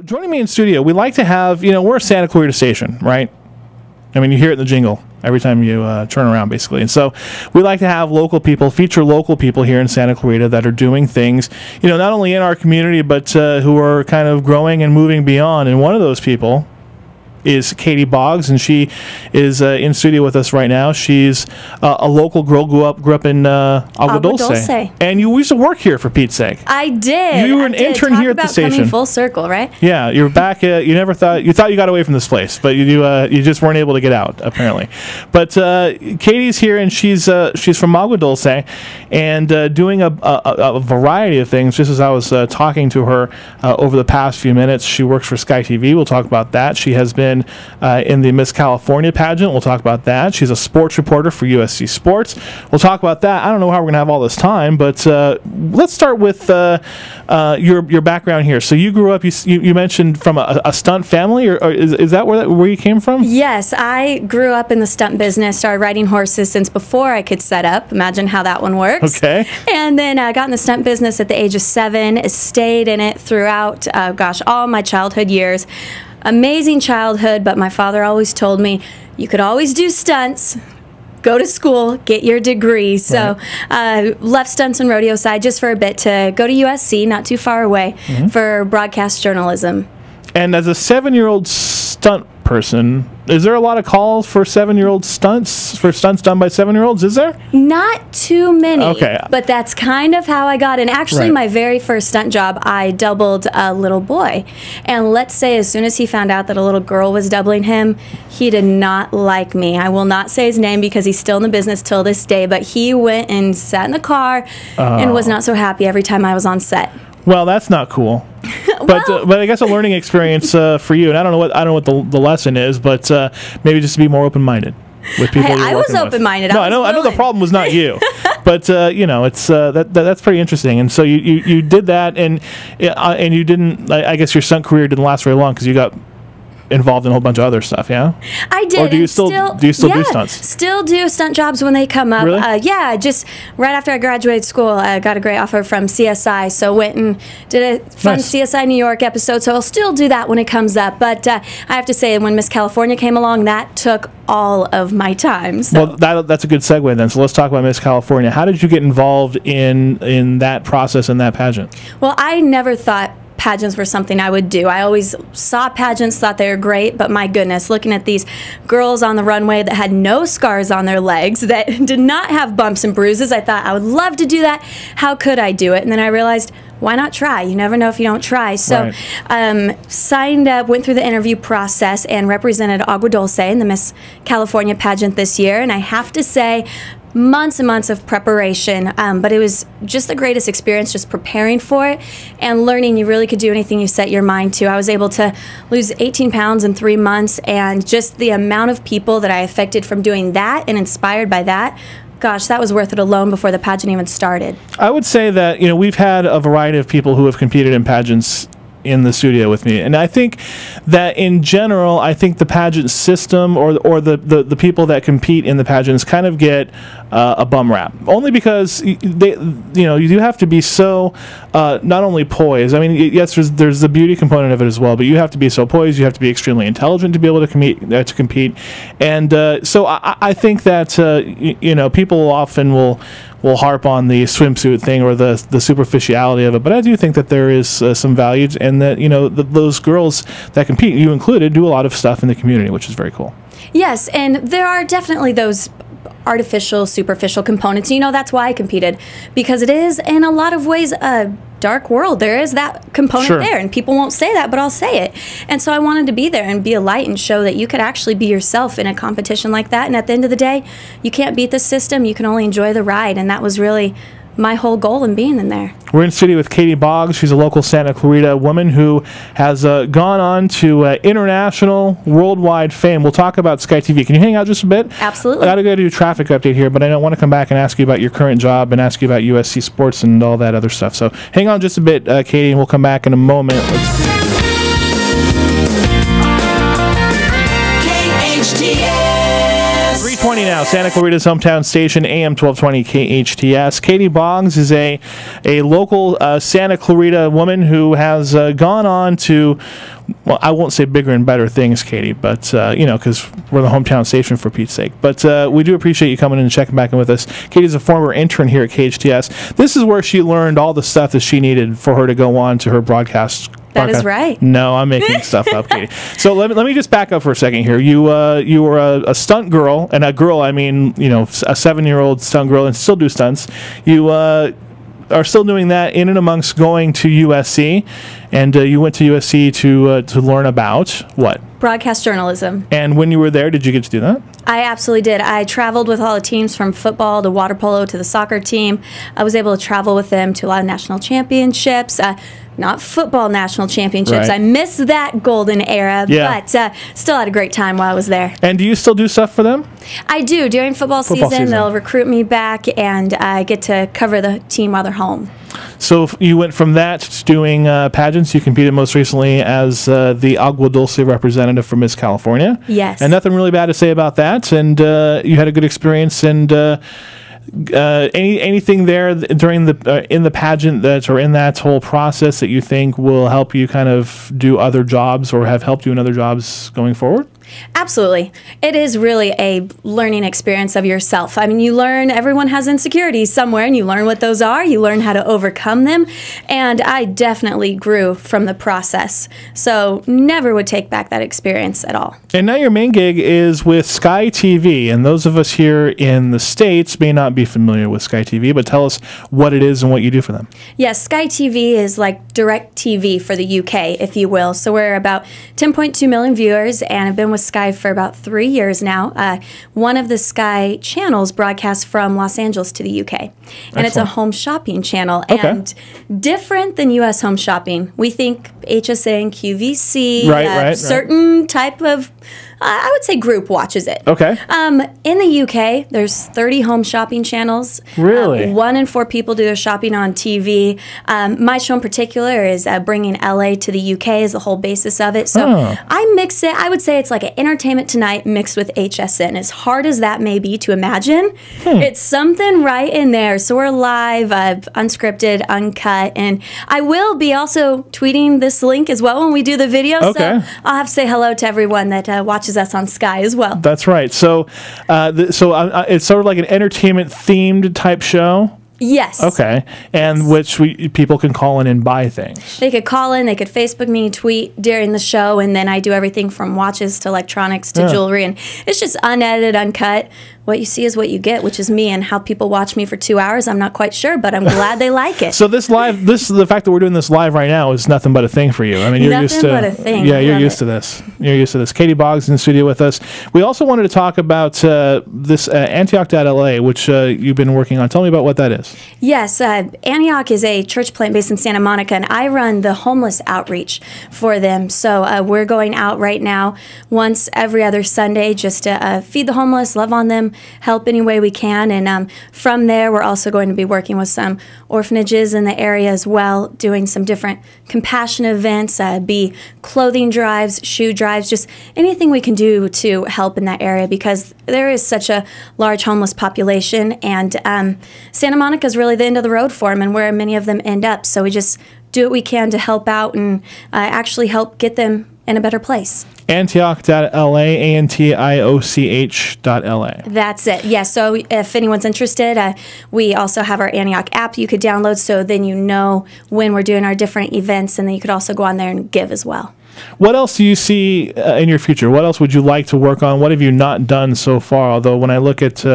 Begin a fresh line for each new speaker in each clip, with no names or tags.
Joining me in studio, we like to have, we're a Santa Clarita station, right? I mean, you hear it in the jingle every time you turn around, basically. And so we like to have local people, feature local people here in Santa Clarita that are doing things, not only in our community, but who are kind of growing and moving beyond. And one of those people is Katie Boggs, and she is in studio with us right now. She's a local girl, grew up in Agua Dulce. And you used to work here, for Pete's sake.
I did.
You were an intern here at the station.
Coming full circle, right?
Yeah, you're back. You never thought you got away from this place, but you just weren't able to get out, apparently. But Katie's here, and she's from Agua Dulce, and doing a variety of things. Just as I was talking to her over the past few minutes, she works for Sky TV. We'll talk about that. She has been in the Miss California pageant. We'll talk about that. She's a sports reporter for USC Sports. We'll talk about that. I don't know how we're going to have all this time, but let's start with your background here. So you grew up, you mentioned, from a stunt family, or is that where you came from?
Yes, I grew up in the stunt business, started riding horses since before I could set up. Imagine how that one works.
Okay.
And then I got in the stunt business at the age of 7, stayed in it throughout, all my childhood years. Amazing childhood, but my father always told me, you could always do stunts, go to school, get your degree. So left stunts and rodeo side just for a bit to go to USC, not too far away, for broadcast journalism. And
as a 7-year-old stunt person, is there a lot of calls for 7-year-old stunts, for stunts done by 7-year-olds? Is there?
Not too many.
Okay.
But that's kind of how I got in. Actually, my very first stunt job, I doubled a little boy. And let's say as soon as he found out that a little girl was doubling him, he did not like me. I will not say his name because he's still in the business till this day, but he went and sat in the car and was not so happy every time I was on set.
Well, that's not cool. But I guess a learning experience for you. And I don't know what the lesson is, but maybe just to be more open-minded with people.
Hey, I was open-minded.
No, I know the problem was not you, but it's that's pretty interesting. And so you did that, and you didn't. I guess your stunt career didn't last very long because you got involved in a whole bunch of other stuff, yeah?
I did.
Or do you still do stunts?
Still do stunt jobs when they come up.
Really?
Yeah, just right after I graduated school, I got a great offer from CSI, so went and did a fun CSI New York episode, so I'll still do that when it comes up. But I have to say, when Miss California came along, that took all of my time. So.
Well, that's a good segue then. So let's talk about Miss California. How did you get involved in that process, in that pageant?
Well, I never thought pageants were something I would do. I always saw pageants, thought they were great, but my goodness, looking at these girls on the runway that had no scars on their legs, that did not have bumps and bruises, I thought I would love to do that. How could I do it? And then I realized, why not try? You never know if you don't try. So signed up, went through the interview process, and represented Agua Dulce in the Miss California pageant this year. And I have to say, months and months of preparation, but it was just the greatest experience, just preparing for it and learning you really could do anything you set your mind to. I was able to lose 18 pounds in 3 months, and just the amount of people that I affected from doing that and inspired by that, gosh, that was worth it alone before the pageant even started.
I would say that, we've had a variety of people who have competed in pageants in the studio with me, and I think that in general, I think the pageant system or the people that compete in the pageants kind of get a bum rap, only because you do have to be so not only poised. I mean, yes, there's the beauty component of it as well, but you have to be so poised. You have to be extremely intelligent to be able to compete, and so I think that people often will harp on the swimsuit thing or the superficiality of it, but I do think that there is some value, and that those girls that compete, you included, do a lot of stuff in the community, which is very cool.
Yes, and there are definitely those artificial, superficial components. That's why I competed, because it is in a lot of ways a dark world. There is that component there, and people won't say that, but I'll say it. And so I wanted to be there and be a light and show that you could actually be yourself in a competition like that. And at the end of the day, you can't beat the system. You can only enjoy the ride, and that was really my whole goal in being in there.
We're in studio with Katie Boggs. She's a local Santa Clarita woman who has gone on to international, worldwide fame. We'll talk about Sky TV. Can you hang out just a bit?
Absolutely.
I got to go do a traffic update here, but I want to come back and ask you about your current job and ask you about USC Sports and all that other stuff. So hang on just a bit, Katie, and we'll come back in a moment. KHTS. 1220 now, Santa Clarita's hometown station, AM 1220 KHTS. Katie Boggs is a local Santa Clarita woman who has gone on to, well, I won't say bigger and better things, Katie, but, you know, because we're the hometown station for Pete's sake. But we do appreciate you coming in and checking back in with us. Katie's a former intern here at KHTS. This is where she learned all the stuff that she needed for her to go on to her broadcast.
That is right.
No, I'm making stuff up, Katie. So let me just back up for a second here. You were a stunt girl, and a girl, I mean, you know, a 7-year-old stunt girl, and still do stunts. You are still doing that in and amongst going to USC, and you went to USC to learn about what?
Broadcast journalism.
And when you were there, did you get to do that?
I absolutely did. I traveled with all the teams from football to water polo to the soccer team. I was able to travel with them to a lot of national championships. Not football national championships.
Right.
I missed that golden era, but still had a great time while I was there.
And do you still do stuff for them?
I do. During football season, they'll recruit me back, and I get to cover the team while they're home.
So you went from that to doing pageants. You competed most recently as the Agua Dulce representative for Miss California.
Yes.
And nothing really bad to say about that. And you had a good experience. And anything there during the in the pageant or in that whole process that you think will help you kind of do other jobs or have helped you in other jobs going forward?
Absolutely. It is really a learning experience of yourself. I mean, you learn, everyone has insecurities somewhere, and you learn what those are. You learn how to overcome them. And I definitely grew from the process. So never would take back that experience at all.
And now your main gig is with Sky TV. And those of us here in the States may not be familiar with Sky TV, but tell us what it is and what you do for them.
Yes, Sky TV is like direct TV for the UK, if you will. So we're about 10.2 million viewers, and I've been with Sky for about 3 years now. One of the Sky channels broadcasts from Los Angeles to the UK. And
Excellent.
It's a home shopping channel.
Okay.
And different than U.S. home shopping. We think HSN, QVC,
right.
certain type of, I would say group watches it.
Okay.
In the UK, there's 30 home shopping channels.
Really?
1 in 4 people do their shopping on TV. My show in particular is bringing LA to the UK is the whole basis of it. So I mix it. I would say it's like an Entertainment Tonight mixed with HSN. As hard as that may be to imagine, it's something right in there. So we're live, unscripted, uncut. And I will be also tweeting this link as well when we do the video.
Okay.
So I'll have to say hello to everyone that watches us on Sky as well.
That's right. So, it's sort of like an entertainment-themed type show?
Yes.
Okay. And which people can call in and buy things.
They could call in, they could Facebook me, tweet during the show, and then I do everything from watches to electronics to jewelry, and it's just unedited, uncut. What you see is what you get, which is me, and how people watch me for 2 hours, I'm not quite sure, but I'm glad they like it.
So the fact that we're doing this live right now is nothing but a thing for you. I mean, you're used to
nothing but a thing.
Yeah, you're used to this. You're used to this. Katie Boggs in the studio with us. We also wanted to talk about this Antioch.LA, which you've been working on. Tell me about what that is.
Yes, Antioch is a church plant based in Santa Monica, and I run the homeless outreach for them. So we're going out right now once every other Sunday just to feed the homeless, love on them, help any way we can. And from there, we're also going to be working with some orphanages in the area as well, doing some different compassion events, be clothing drives, shoe drives, just anything we can do to help in that area because there is such a large homeless population. And Santa Monica is really the end of the road for them and where many of them end up. So we just do what we can to help out and actually help get them in a better place.
Antioch.LA, ANTIOCH.LA.
That's it. Yeah, so if anyone's interested, we also have our Antioch app you could download so then you know when we're doing our different events, and then you could also go on there and give as well.
What else do you see in your future? What else would you like to work on? What have you not done so far? Although when I look at,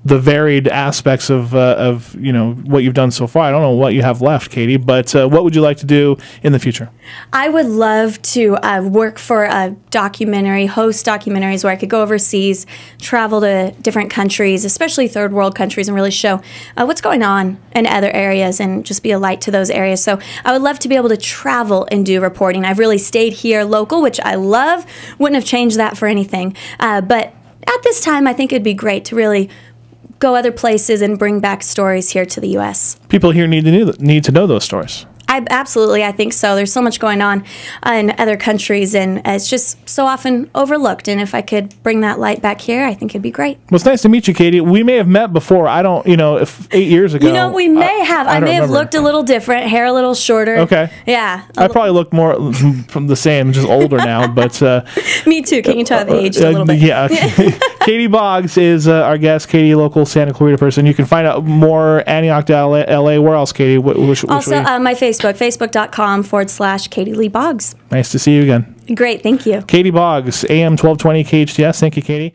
the varied aspects of what you've done so far, I don't know what you have left, Katie, but what would you like to do in the future?
I would love to work for a documentary, host documentaries where I could go overseas, travel to different countries, especially third world countries, and really show what's going on in other areas and just be a light to those areas. So I would love to be able to travel and do reporting. I've really stayed here local, which I love. Wouldn't have changed that for anything. But at this time, I think it'd be great to really go other places and bring back stories here to the U.S.
People here need to know those stories.
Absolutely, I think so. There's so much going on in other countries, and it's just so often overlooked. And if I could bring that light back here, I think it'd be great.
Well, it's nice to meet you, Katie. We may have met before. I don't, if 8 years ago.
We may have. I may have looked a little different, hair a little shorter.
Okay.
Yeah.
I probably look more from the same, just older now. But
me too. Can you tell I've aged a little bit?
Yeah. Katie Boggs is our guest. Katie, local Santa Clarita person. You can find out more Antioch to LA. Where else, Katie?
Also, my Facebook.com/Katie Lee Boggs.
Nice to see you again.
Great, thank you.
Katie Boggs, AM 1220 KHTS. Thank you, Katie.